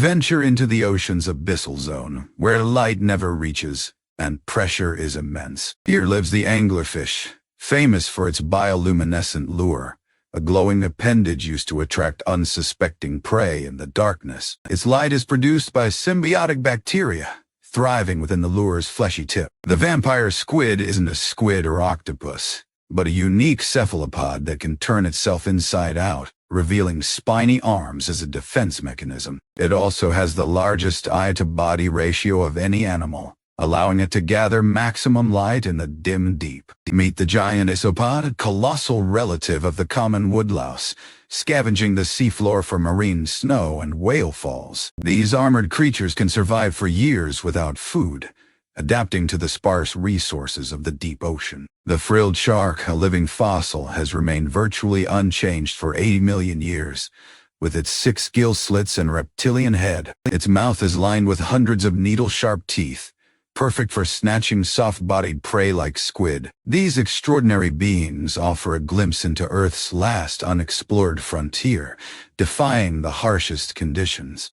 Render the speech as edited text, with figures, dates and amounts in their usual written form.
Venture into the ocean's abyssal zone, where light never reaches and pressure is immense. Here lives the anglerfish, famous for its bioluminescent lure, a glowing appendage used to attract unsuspecting prey in the darkness. Its light is produced by symbiotic bacteria, thriving within the lure's fleshy tip. The vampire squid isn't a squid or octopus, but a unique cephalopod that can turn itself inside out, revealing spiny arms as a defense mechanism. It also has the largest eye-to-body ratio of any animal, allowing it to gather maximum light in the dim deep. Meet the giant isopod, a colossal relative of the common woodlouse, scavenging the seafloor for marine snow and whale falls. These armored creatures can survive for years without food, adapting to the sparse resources of the deep ocean. The frilled shark, a living fossil, has remained virtually unchanged for 80 million years, with its 6 gill slits and reptilian head. Its mouth is lined with hundreds of needle-sharp teeth, perfect for snatching soft-bodied prey like squid. These extraordinary beings offer a glimpse into Earth's last unexplored frontier, defying the harshest conditions.